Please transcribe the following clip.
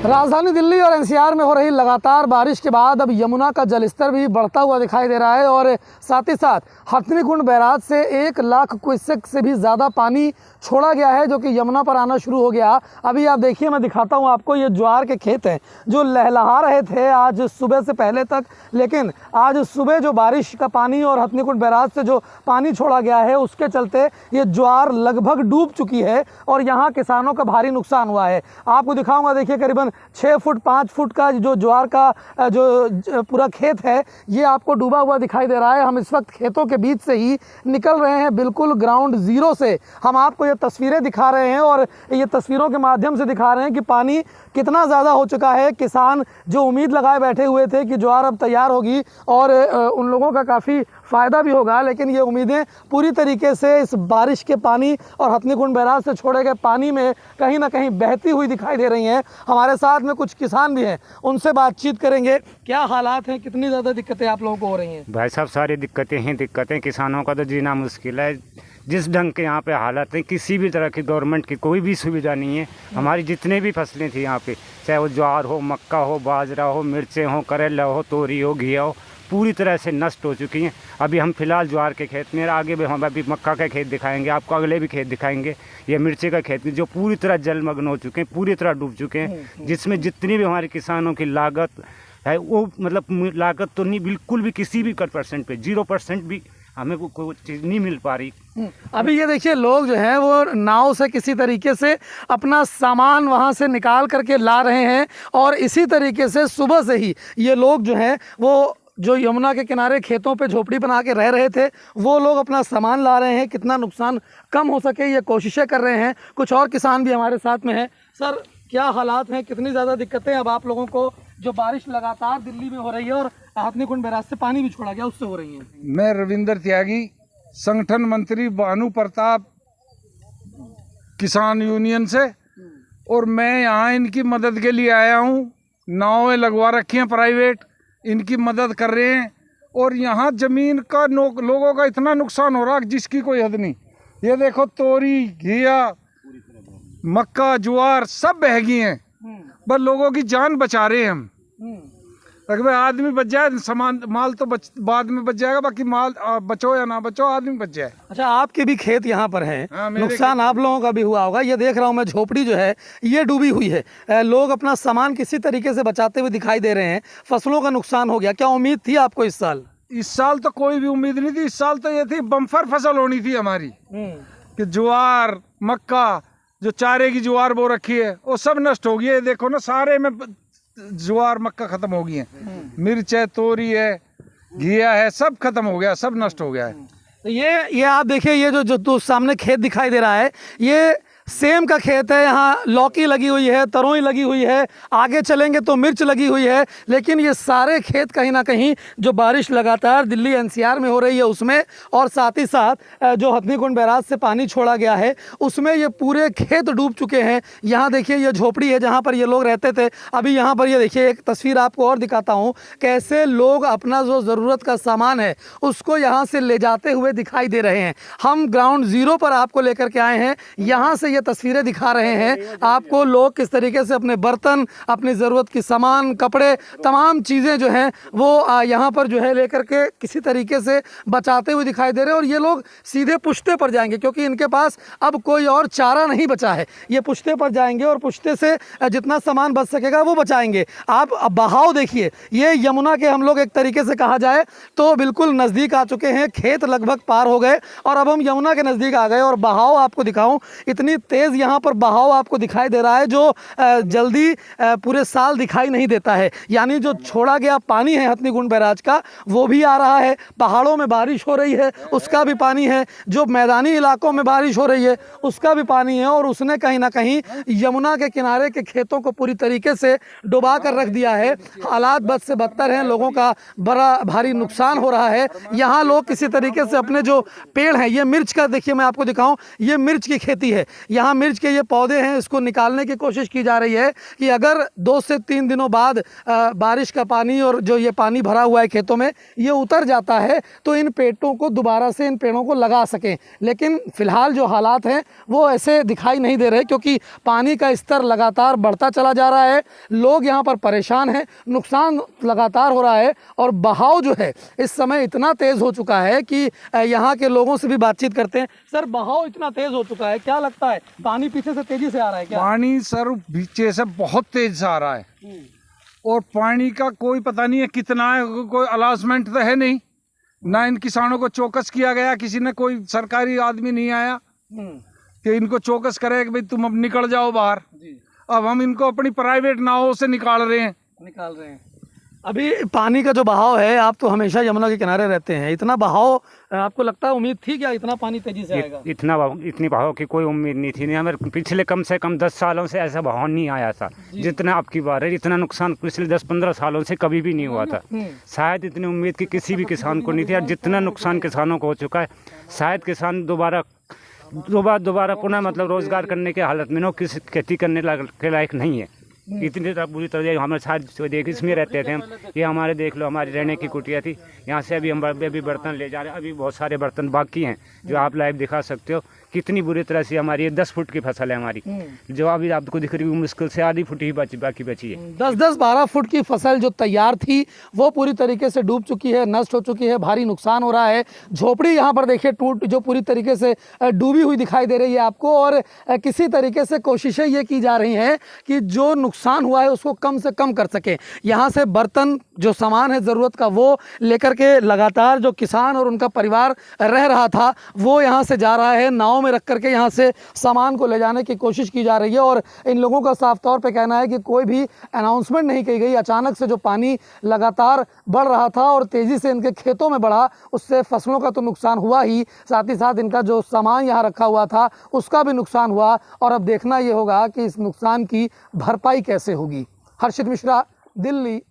राजधानी दिल्ली और एनसीआर में हो रही लगातार बारिश के बाद अब यमुना का जलस्तर भी बढ़ता हुआ दिखाई दे रहा है और साथ ही साथ हथनीकुंड बैराज से 1 लाख क्यूसेक से भी ज़्यादा पानी छोड़ा गया है, जो कि यमुना पर आना शुरू हो गया। अभी आप देखिए, मैं दिखाता हूं आपको, ये ज्वार के खेत हैं जो लहलहा रहे थे आज सुबह से पहले तक, लेकिन आज सुबह जो बारिश का पानी और हथनीकुंड बैराज से जो पानी छोड़ा गया है उसके चलते ये ज्वार लगभग डूब चुकी है और यहाँ किसानों का भारी नुकसान हुआ है। आपको दिखाऊंगा, देखिए करीबन 6 फुट 5 फुट का जो ज्वार का जो पूरा खेत है ये आपको डूबा हुआ दिखाई दे रहा है। हम इस वक्त खेतों के बीच से ही निकल रहे हैं, बिल्कुल ग्राउंड जीरो से हम आपको ये तस्वीरें दिखा रहे हैं और ये तस्वीरों के माध्यम से दिखा रहे हैं कि पानी कितना ज़्यादा हो चुका है। किसान जो उम्मीद लगाए बैठे हुए थे कि ज्वार अब तैयार होगी और उन लोगों का काफ़ी फ़ायदा भी होगा, लेकिन ये उम्मीदें पूरी तरीके से इस बारिश के पानी और हथनीकुंड बैराज से छोड़े गए पानी में कहीं ना कहीं बहती हुई दिखाई दे रही हैं। हमारे साथ में कुछ किसान भी हैं, उनसे बातचीत करेंगे। क्या हालात हैं, कितनी ज़्यादा दिक्कतें आप लोगों को हो रही हैं? भाई साहब, सारी दिक्कतें किसानों का तो जीना मुश्किल है। जिस ढंग के यहाँ पे हालत है, किसी भी तरह की गवर्नमेंट की कोई भी सुविधा नहीं है। हमारी जितने भी फसलें थी यहाँ पे, चाहे वो ज्वार हो, मक्का हो, बाजरा हो, मिर्चें हो, करेला हो, तोरी हो, घिया हो, पूरी तरह से नष्ट हो चुकी हैं। अभी हम फिलहाल ज्वार के खेत में, आगे भी हम अभी मक्का का खेत दिखाएंगे आपको, अगले भी खेत दिखाएंगे। ये मिर्ची का खेत भी जो पूरी तरह जलमग्न हो चुके हैं, पूरी तरह डूब चुके हैं, जिसमें जितनी भी हमारे किसानों की लागत है वो मतलब लागत तो नहीं, बिल्कुल भी किसी भी % पे 0% भी हमें कोई चीज़ नहीं मिल पा रही। अभी ये देखिए, लोग जो हैं वो नाव से किसी तरीके से अपना सामान वहाँ से निकाल करके ला रहे हैं और इसी तरीके से सुबह से ही ये लोग जो हैं वो जो यमुना के किनारे खेतों पे झोपड़ी बना के रह रहे थे वो लोग अपना सामान ला रहे हैं। कितना नुकसान कम हो सके ये कोशिशें कर रहे हैं। कुछ और किसान भी हमारे साथ में हैं। सर, क्या हालात हैं, कितनी ज़्यादा दिक्कतें अब आप लोगों को जो बारिश लगातार दिल्ली में हो रही है और हथनीकुंड बैराज से पानी भी छोड़ा गया उससे हो रही है? मैं रविंदर त्यागी, संगठन मंत्री भानु प्रताप किसान यूनियन से, और मैं यहाँ इनकी मदद के लिए आया हूँ। नावें लगवा रखी हैं प्राइवेट, इनकी मदद कर रहे हैं। और यहाँ ज़मीन का लोगों का इतना नुकसान हो रहा है जिसकी कोई हद नहीं। ये देखो, तोरी, घिया, मक्का, ज्वार सब बह गई हैं। बस लोगों की जान बचा रहे हैं हम। अगर आदमी बच जाए, सामान माल तो बाद में बच जाएगा, बाकी माल बचो या ना बचो, आदमी बच जाए। अच्छा, आपके भी खेत यहाँ पर हैं। हाँ, नुकसान आप लोगों का भी हुआ होगा। ये देख रहा हूँ मैं, झोपड़ी जो है ये डूबी हुई है। लोग अपना सामान किसी तरीके से बचाते हुए दिखाई दे रहे हैं। फसलों का नुकसान हो गया। क्या उम्मीद थी आपको इस साल? इस साल तो कोई भी उम्मीद नहीं थी। इस साल तो ये थी बम्पर फसल होनी थी हमारी, कि ज्वार, मक्का, जो चारे की ज्वार बो रखी है वो सब नष्ट हो गई है। देखो ना, सारे में ज्वार मक्का खत्म हो गई है, मिर्च है, तोरी है, घिया है, सब खत्म हो गया, सब नष्ट हो गया है। तो ये आप देखिए, ये जो तो सामने खेत दिखाई दे रहा है ये सेम का खेत है। यहाँ लौकी लगी हुई है, तरोई लगी हुई है, आगे चलेंगे तो मिर्च लगी हुई है, लेकिन ये सारे खेत कहीं ना कहीं जो बारिश लगातार दिल्ली एनसीआर में हो रही है उसमें, और साथ ही साथ जो हथनीकुंड बैराज से पानी छोड़ा गया है उसमें ये पूरे खेत डूब चुके हैं। यहाँ देखिए, ये झोपड़ी है जहाँ पर ये लोग रहते थे। अभी यहाँ पर ये देखिए, एक तस्वीर आपको और दिखाता हूँ, कैसे लोग अपना जो ज़रूरत का सामान है उसको यहाँ से ले जाते हुए दिखाई दे रहे हैं। हम ग्राउंड ज़ीरो पर आपको लेकर के आए हैं, यहाँ से तस्वीरें दिखा रहे हैं आपको। लोग किस तरीके से अपने बर्तन, अपनी ज़रूरत की सामान, कपड़े, तमाम चीज़ें जो हैं वो यहाँ पर जो है लेकर के किसी तरीके से बचाते हुए दिखाई दे रहे हैं। और ये लोग सीधे पुश्ते पर जाएंगे क्योंकि इनके पास अब कोई और चारा नहीं बचा है। ये पुश्ते पर जाएंगे और पुश्ते से जितना सामान बच सकेगा वो बचाएंगे। आप बहाव देखिए, ये यमुना के हम लोग एक तरीके से कहा जाए तो बिल्कुल नज़दीक आ चुके हैं। खेत लगभग पार हो गए और अब हम यमुना के नज़दीक आ गए। और बहाव आपको दिखाऊं, इतनी तेज़ यहाँ पर बहाव आपको दिखाई दे रहा है जो जल्दी पूरे साल दिखाई नहीं देता है। यानी जो छोड़ा गया पानी है हथनीकुंड बैराज का वो भी आ रहा है, पहाड़ों में बारिश हो रही है उसका भी पानी है, जो मैदानी इलाकों में बारिश हो रही है उसका भी पानी है, और उसने कहीं ना कहीं यमुना के किनारे के खेतों को पूरी तरीके से डुबा कर रख दिया है। हालात बद से बदतर हैं, लोगों का बड़ा भारी नुकसान हो रहा है। यहाँ लोग किसी तरीके से अपने जो पेड़ हैं, ये मिर्च का देखिए, मैं आपको दिखाऊँ, ये मिर्च की खेती है। यहाँ मिर्च के ये पौधे हैं, इसको निकालने की कोशिश की जा रही है कि अगर 2 से 3 दिनों बाद बारिश का पानी और जो ये पानी भरा हुआ है खेतों में ये उतर जाता है तो इन पेड़ों को दोबारा से इन पेड़ों को लगा सकें। लेकिन फ़िलहाल जो हालात हैं वो ऐसे दिखाई नहीं दे रहे, क्योंकि पानी का स्तर लगातार बढ़ता चला जा रहा है। लोग यहाँ पर परेशान हैं, नुकसान लगातार हो रहा है और बहाव जो है इस समय इतना तेज़ हो चुका है कि यहाँ के लोगों से भी बातचीत करते हैं। सर, बहाव इतना तेज़ हो चुका है, क्या लगता है पानी पीछे से तेज़ी से आ रहा है क्या? पानी सर पीछे से बहुत तेज से आ रहा है और पानी का कोई पता नहीं है कितना है, कोई अलाउंसमेंट तो है नहीं, ना इन किसानों को चौकस किया गया, किसी ने कोई सरकारी आदमी नहीं आया कि इनको चौकस करे कि भाई तुम अब निकल जाओ बाहर। अब हम इनको अपनी प्राइवेट नावों से निकाल रहे हैं। अभी पानी का जो बहाव है, आप तो हमेशा यमुना के किनारे रहते हैं, इतना बहाव आपको लगता है, उम्मीद थी क्या इतना पानी तेजी से आएगा? इतनी बहाव की कोई उम्मीद नहीं थी। नहीं, हमें पिछले कम से कम 10 सालों से ऐसा बहाव नहीं आया था जितना आपकी बार है। इतना नुकसान पिछले 10-15 सालों से कभी भी नहीं हुआ था। शायद इतनी उम्मीद की किसी भी किसान को नहीं थी। और जितना नुकसान किसानों को हो चुका है, शायद किसान दोबारा पुनः मतलब रोजगार करने के हालत में न, किसी खेती करने के लायक नहीं है। इतनी बुरी तरह हमें साथ देख इसमें रहते थे हम। ये हमारे देख लो, हमारी रहने की कुटिया थी, यहाँ से अभी हम अभी बर्तन ले जा रहे हैं। अभी बहुत सारे बर्तन बाकी हैं जो आप लाइव दिखा सकते हो। कितनी बुरी तरह से हमारी ये 10 फुट की फसल है हमारी, जो अभी आपको दिख रही है मुश्किल से आधी फुट ही बाकी बची है। 10-12 फुट की फसल जो तैयार थी वो पूरी तरीके से डूब चुकी है, नष्ट हो चुकी है, भारी नुकसान हो रहा है। झोपड़ी यहाँ पर देखिए जो पूरी तरीके से डूबी हुई दिखाई दे रही है आपको। और किसी तरीके से कोशिशें ये की जा रही हैं कि जो नुकसान हुआ है उसको कम से कम कर सके। यहाँ से बर्तन जो सामान है ज़रूरत का वो लेकर के लगातार जो किसान और उनका परिवार रह रहा था वो यहाँ से जा रहा है। नाव में रख करके यहाँ से सामान को ले जाने की कोशिश की जा रही है। और इन लोगों का साफ तौर पे कहना है कि कोई भी अनाउंसमेंट नहीं की गई। अचानक से जो पानी लगातार बढ़ रहा था और तेज़ी से इनके खेतों में बढ़ा, उससे फसलों का तो नुकसान हुआ ही, साथ ही साथ इनका जो सामान यहाँ रखा हुआ था उसका भी नुकसान हुआ। और अब देखना ये होगा कि इस नुकसान की भरपाई कैसे होगी। हर्षित मिश्रा, दिल्ली।